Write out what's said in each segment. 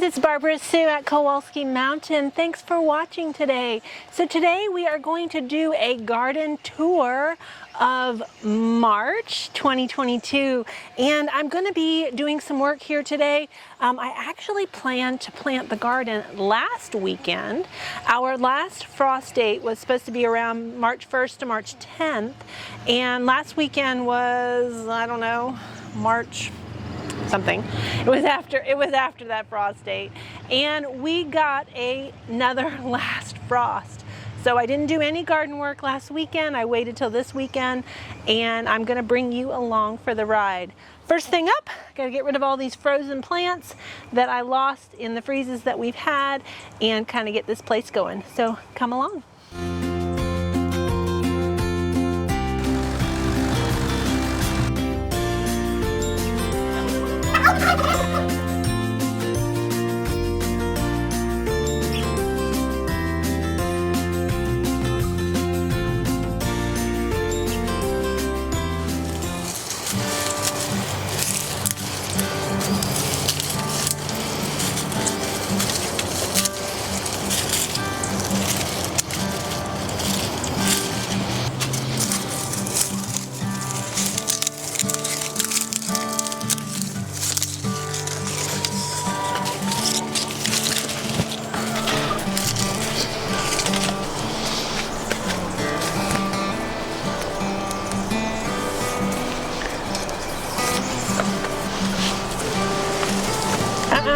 It's Barbara Sue at Kowalski Mountain. Thanks for watching today. So today we are going to do a garden tour of March 2022, and I'm going to be doing some work here today. I actually planned to plant the garden last weekend. Our last frost date was supposed to be around March 1st to March 10th, and last weekend was, I don't know, March something. It was after that frost date, and we got another last frost. So I didn't do any garden work last weekend. I waited till this weekend, and I'm gonna bring you along for the ride. First thing up, gotta get rid of all these frozen plants that I lost in the freezes that we've had and kind of get this place going. So come along.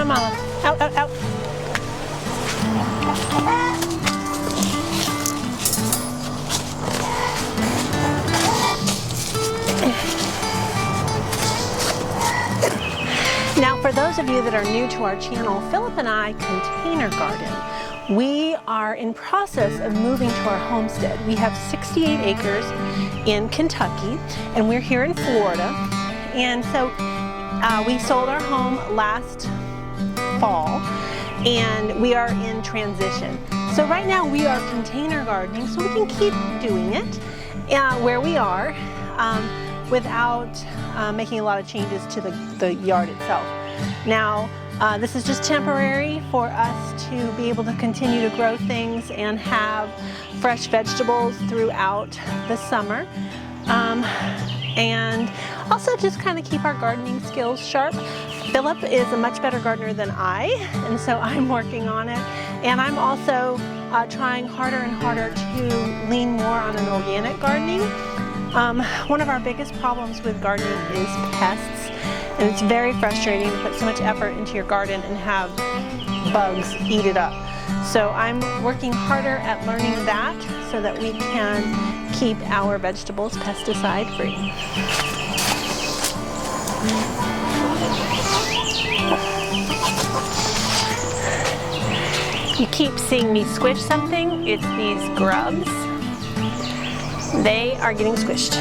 Mama. Out, out, out. Now, for those of you that are new to our channel, Philip and I container garden. We are in process of moving to our homestead. We have 68 acres in Kentucky, and we're here in Florida. And so we sold our home last fall, and we are in transition. So right now we are container gardening, so we can keep doing it where we are without making a lot of changes to the yard itself. Now this is just temporary for us to be able to continue to grow things and have fresh vegetables throughout the summer, and also just kind of keep our gardening skills sharp. Philip is a much better gardener than I, and so I'm working on it. And I'm also trying harder and harder to lean more on an organic gardening. One of our biggest problems with gardening is pests, and it's very frustrating to put so much effort into your garden and have bugs eat it up. So I'm working harder at learning that so that we can keep our vegetables pesticide free. You keep seeing me squish something. It's these grubs. They are getting squished.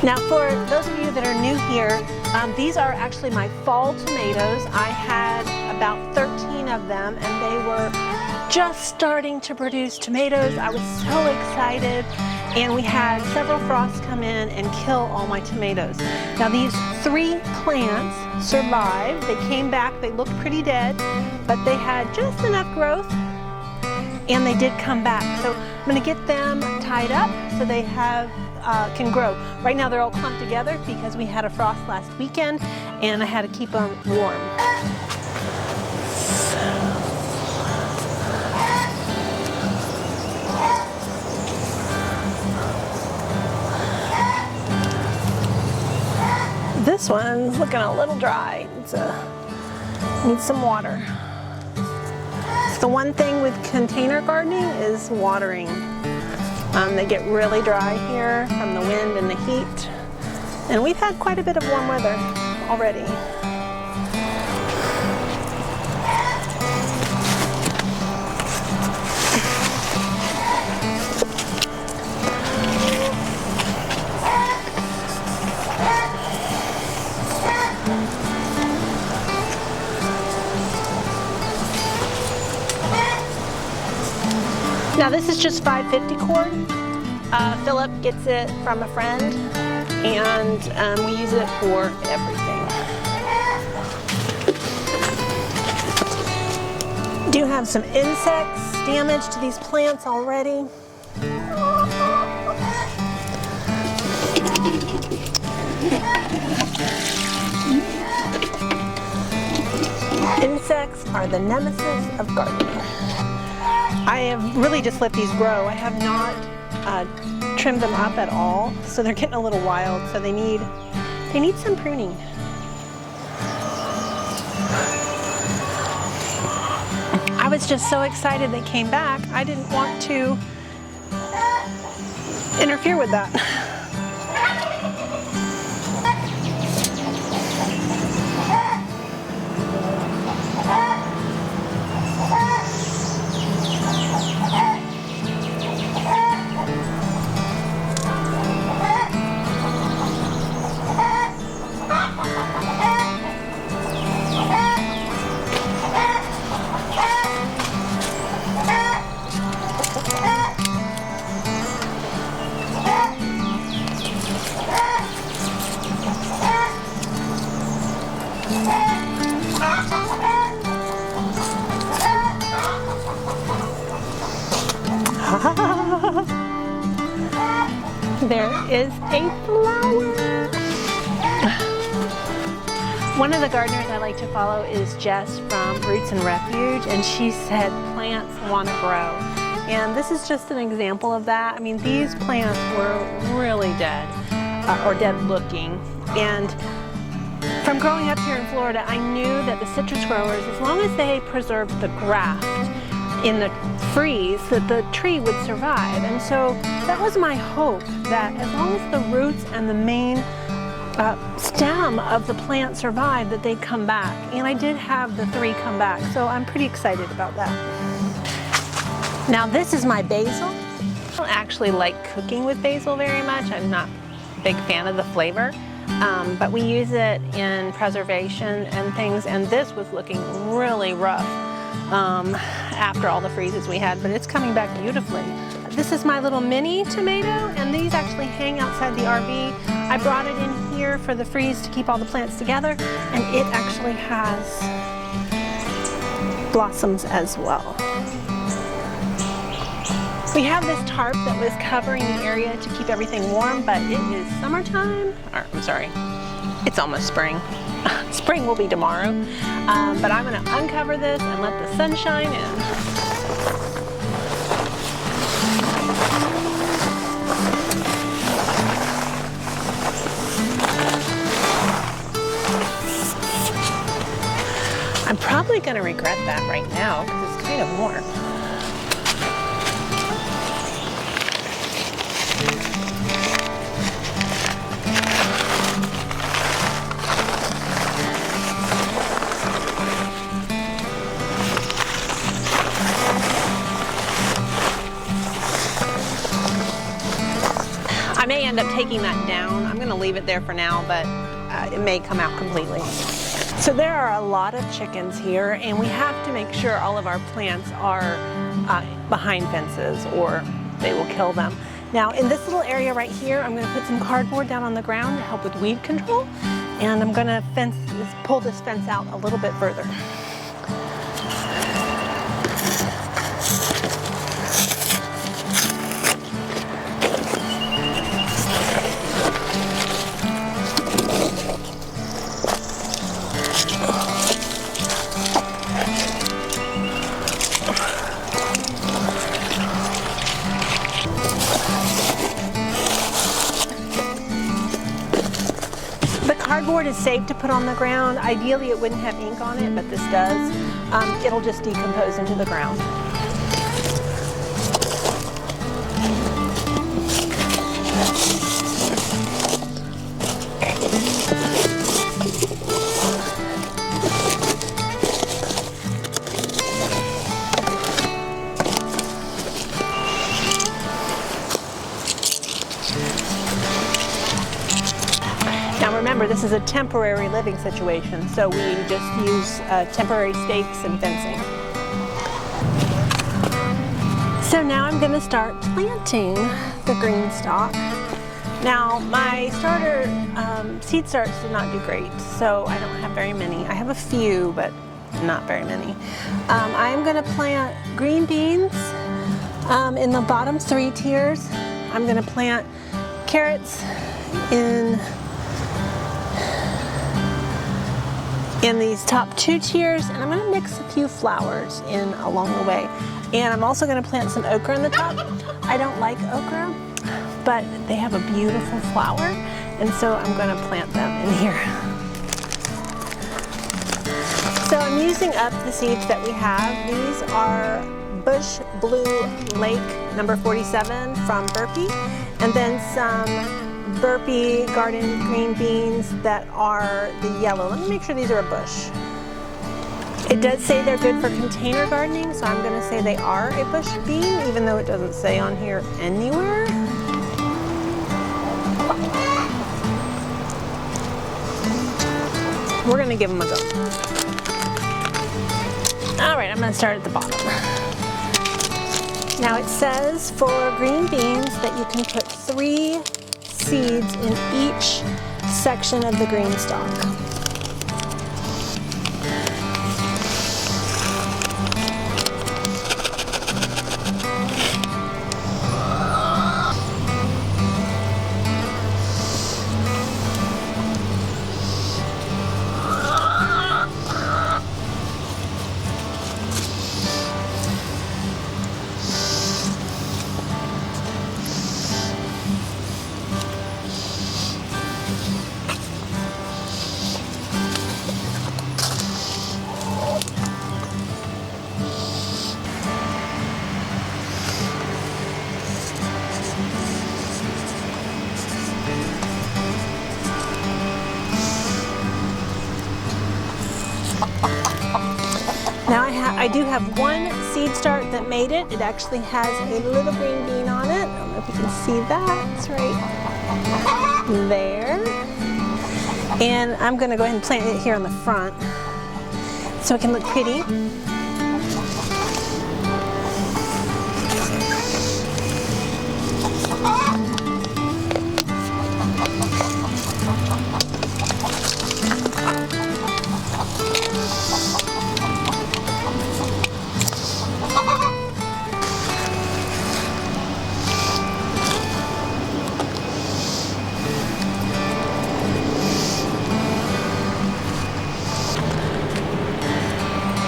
Now, for those of you that are new here, these are actually my fall tomatoes. I had about 13 of them, and they were just starting to produce tomatoes. I was so excited, and we had several frosts come in and kill all my tomatoes. Now, these 3 plants survived. They came back. They looked pretty dead, but they had just enough growth, and they did come back. So I'm going to get them tied up so they can grow. Right now they're all clumped together because we had a frost last weekend, and I had to keep them warm. This one's looking a little dry. Needs some water. It's the one thing with container gardening is watering. They get really dry here from the wind and the heat. And we've had quite a bit of warm weather already. Now this is just 550 cord. Philip gets it from a friend, and we use it for everything. do have some insects damage to these plants already. Insects are the nemesis of gardening. I have really just let these grow. I have not trimmed them up at all, so they're getting a little wild, so they need some pruning. I was just so excited they came back. I didn't want to interfere with that. There is a flower. One of the gardeners I like to follow is Jess from Roots and Refuge, and she said plants want to grow. And this is just an example of that. I mean, these plants were really dead, or dead looking. And from growing up here in Florida, I knew that the citrus growers, as long as they preserved the graft in the freeze, that the tree would survive. And so that was my hope, that as long as the roots and the main stem of the plant survived, that they'd come back. And I did have the 3 come back, so I'm pretty excited about that. Now this is my basil. I don't actually like cooking with basil very much. I'm not a big fan of the flavor, but we use it in preservation and things, and this was looking really rough after all the freezes we had, but it's coming back beautifully. This is my little mini tomato, and these actually hang outside the RV. I brought it in here for the freeze to keep all the plants together, and it actually has blossoms as well. We have this tarp that was covering the area to keep everything warm, but it is summertime, or I'm sorry, it's almost spring. Spring will be tomorrow, but I'm going to uncover this and let the sunshine in. I'm probably going to regret that right now because it's kind of warm. I may end up taking that down. I'm going to leave it there for now, but it may come out completely. So there are a lot of chickens here, and we have to make sure all of our plants are behind fences or they will kill them. Now in this little area right here, I'm going to put some cardboard down on the ground to help with weed control, and I'm going to pull this fence out a little bit further. Cardboard is safe to put on the ground. Ideally it wouldn't have ink on it, but this does. It'll just decompose into the ground. Remember, this is a temporary living situation, so we just use temporary stakes and fencing. So now I'm going to start planting the green stalk. Now my starter seed starts did not do great, so I don't have very many. I have a few, but not very many. I'm going to plant green beans in the bottom 3 tiers. I'm going to plant carrots in these top 2 tiers, and I'm going to mix a few flowers in along the way. And I'm also going to plant some okra in the top. I don't like okra, but they have a beautiful flower, and so I'm going to plant them in here. So I'm using up the seeds that we have. These are Bush Blue Lake number 47 from Burpee, and then some Burpee Garden green beans that are the yellow. Let me make sure these are a bush. It does say they're good for container gardening, so I'm going to say they are a bush bean, even though it doesn't say on here anywhere. We're going to give them a go. All right, I'm going to start at the bottom. Now it says for green beans that you can put 3 seeds in each section of the green stalk. Now I do have one seed start that made it. It actually has a little green bean on it. I don't know if you can see that. It's right there. And I'm going to go ahead and plant it here on the front so it can look pretty.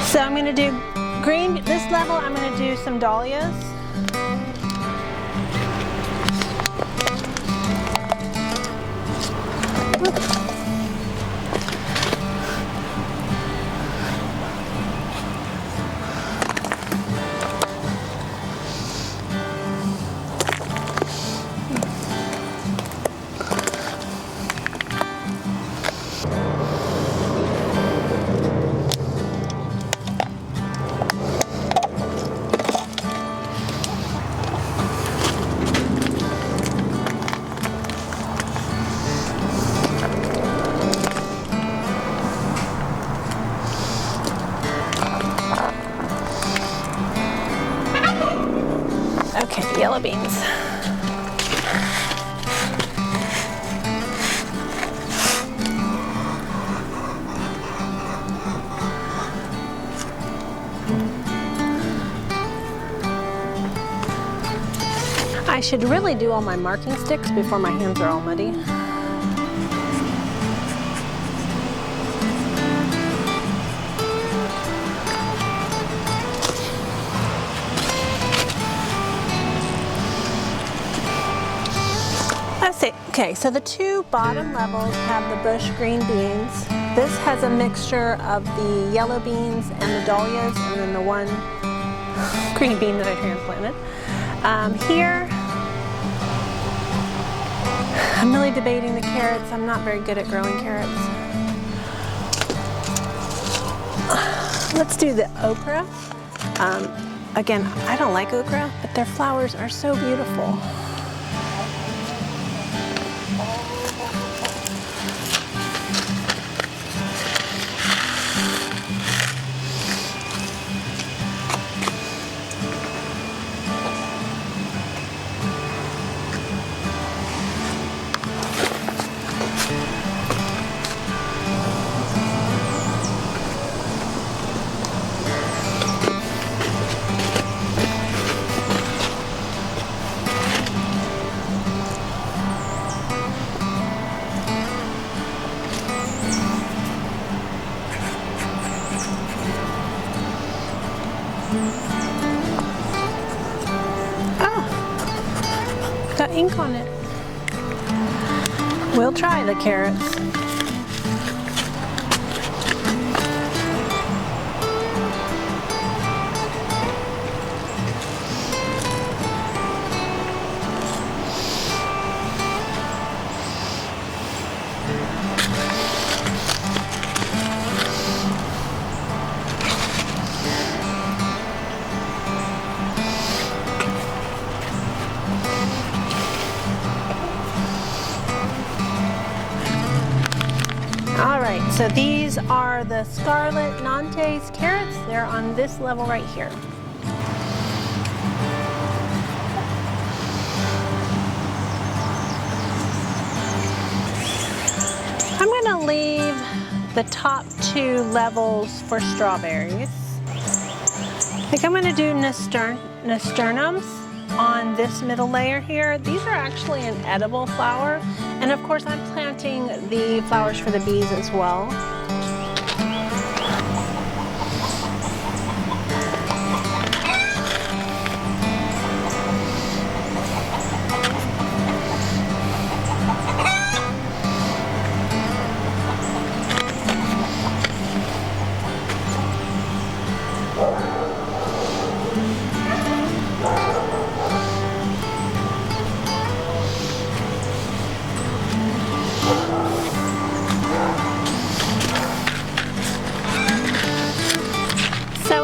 So I'm going to do green, this level I'm going to do some dahlias. Okay, yellow beans. I should really do all my marking sticks before my hands are all muddy. Okay, so the 2 bottom levels have the bush green beans. This has a mixture of the yellow beans and the dahlias, and then the one green bean that I transplanted. Here, I'm really debating the carrots. I'm not very good at growing carrots. Let's do the okra. Again, I don't like okra, but their flowers are so beautiful. Oh, got ink on it. We'll try the carrots. Alright, so these are the Scarlet Nantes carrots. They're on this level right here. I'm going to leave the top 2 levels for strawberries. I think I'm going to do nasturtiums on this middle layer here. These are actually an edible flower, and of course I'm planting the flowers for the bees as well.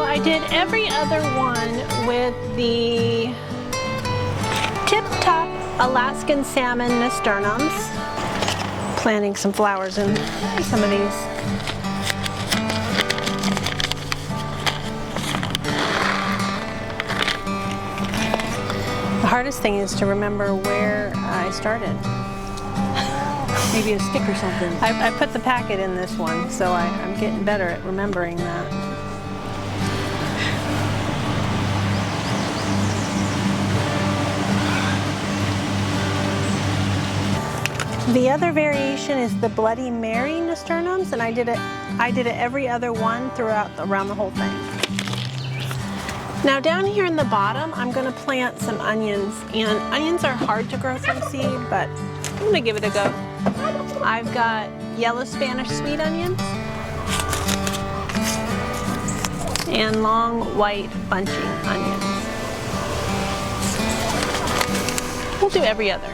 I did every other one with the tip-top Alaskan salmon nasturtiums. Planting some flowers in some of these. The hardest thing is to remember where I started. Maybe a stick or something. I put the packet in this one, so I'm getting better at remembering that. The other variation is the Bloody Mary nasturtiums, and I did it every other one around the whole thing. Now down here in the bottom, I'm going to plant some onions, and onions are hard to grow from seed, but I'm going to give it a go. I've got yellow Spanish sweet onions and long white bunching onions. We'll do every other.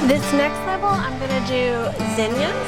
This next level, I'm going to do zinnias.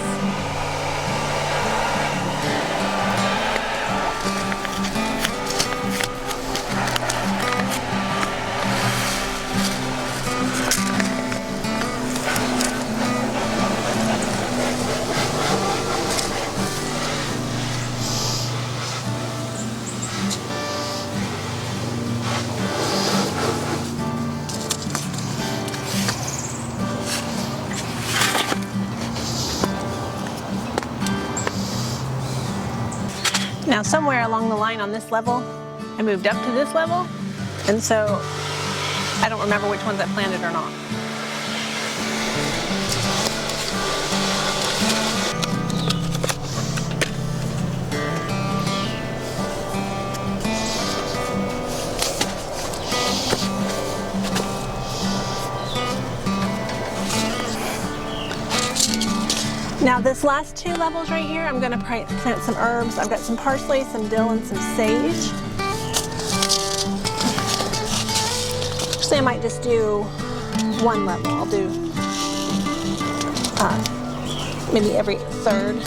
Now somewhere along the line on this level, I moved up to this level, and so I don't remember which ones I planted or not. Now this last 2 levels right here, I'm going to plant some herbs. I've got some parsley, some dill, and some sage. Actually, I might just do 1 level. I'll do maybe every 3rd.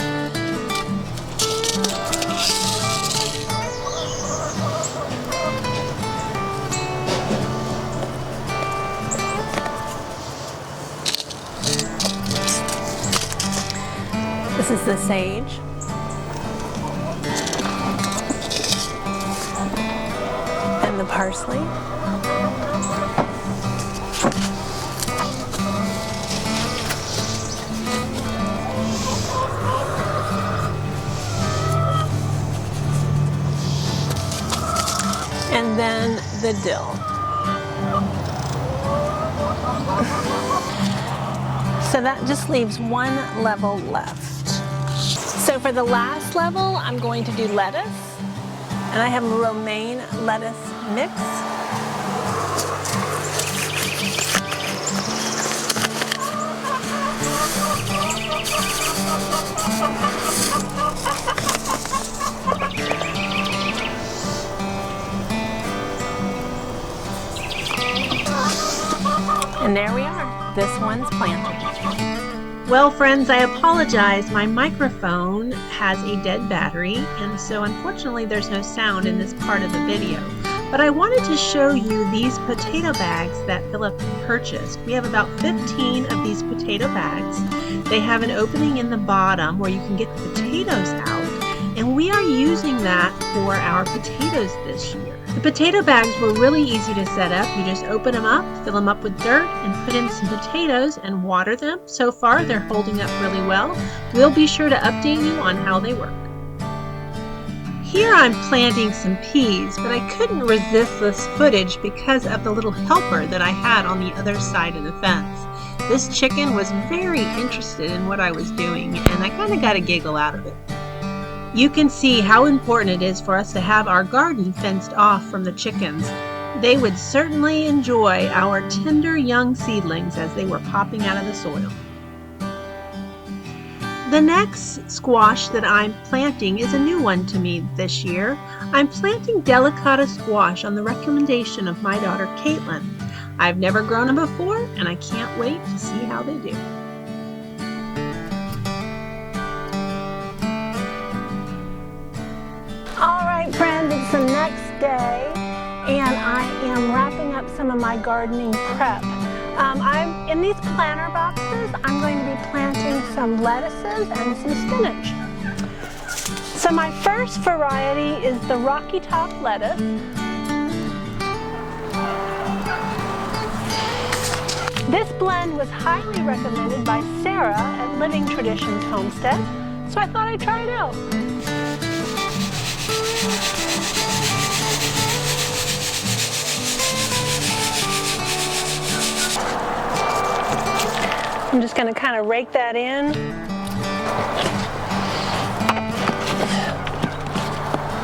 This is the sage. and the parsley. And then the dill. So that just leaves one level left. So for the last level, I'm going to do lettuce. And I have a romaine lettuce mix. And there we are. This one's planted. Well, friends, I apologize. My microphone has a dead battery, and so unfortunately there's no sound in this part of the video. But I wanted to show you these potato bags that Philip purchased. We have about 15 of these potato bags. They have an opening in the bottom where you can get the potatoes out, and we are using that for our potatoes this year. The potato bags were really easy to set up. You just open them up, fill them up with dirt, and put in some potatoes and water them. So far, they're holding up really well. We'll be sure to update you on how they work. Here I'm planting some peas, but I couldn't resist this footage because of the little helper that I had on the other side of the fence. This chicken was very interested in what I was doing, and I kind of got a giggle out of it. You can see how important it is for us to have our garden fenced off from the chickens. They would certainly enjoy our tender young seedlings as they were popping out of the soil. The next squash that I'm planting is a new one to me this year. I'm planting delicata squash on the recommendation of my daughter Caitlin. I've never grown them before, and I can't wait to see how they do. Alright friends, it's the next day and I am wrapping up some of my gardening prep. I'm in these planter boxes. I'm going to be planting some lettuces and some spinach. So my first variety is the Rocky Top lettuce. This blend was highly recommended by Sarah at Living Traditions Homestead, so I thought I'd try it out. I'm just going to kind of rake that in.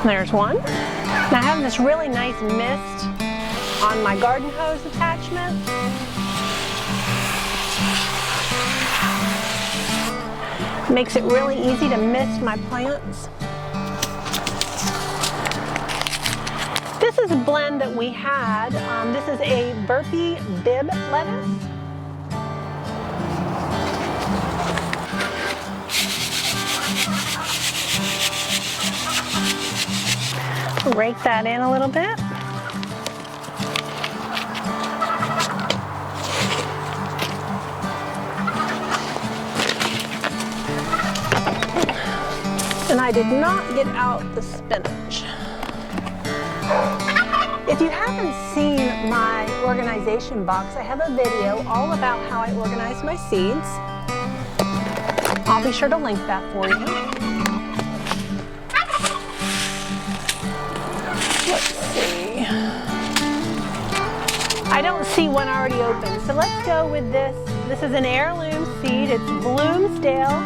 There's one. Now I have this really nice mist on my garden hose attachment. Makes it really easy to mist my plants. This is a blend that we had. This is a Burpee Bib lettuce. Rake that in a little bit. And I did not get out the spinach. If you haven't seen my organization box, I have a video all about how I organize my seeds. I'll be sure to link that for you. Let's see. I don't see one already open, so let's go with this. This is an heirloom seed. It's Bloomsdale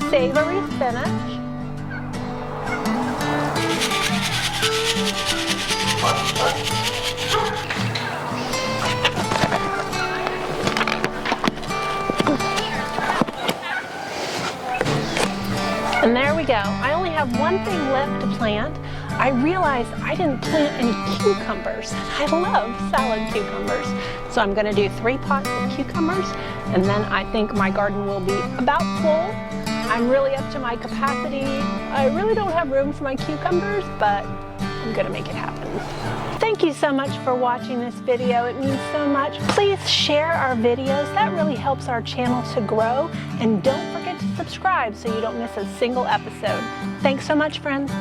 Savory Spinach. And there we go. I only have one thing left to plant. I realized I didn't plant any cucumbers. I love salad cucumbers. So I'm going to do 3 pots of cucumbers, and then I think my garden will be about full. I'm really up to my capacity. I really don't have room for my cucumbers, but I'm going to make it happen. Thank you so much for watching this video. It means so much. Please share our videos. That really helps our channel to grow. And don't forget to subscribe so you don't miss a single episode. Thanks so much, friends.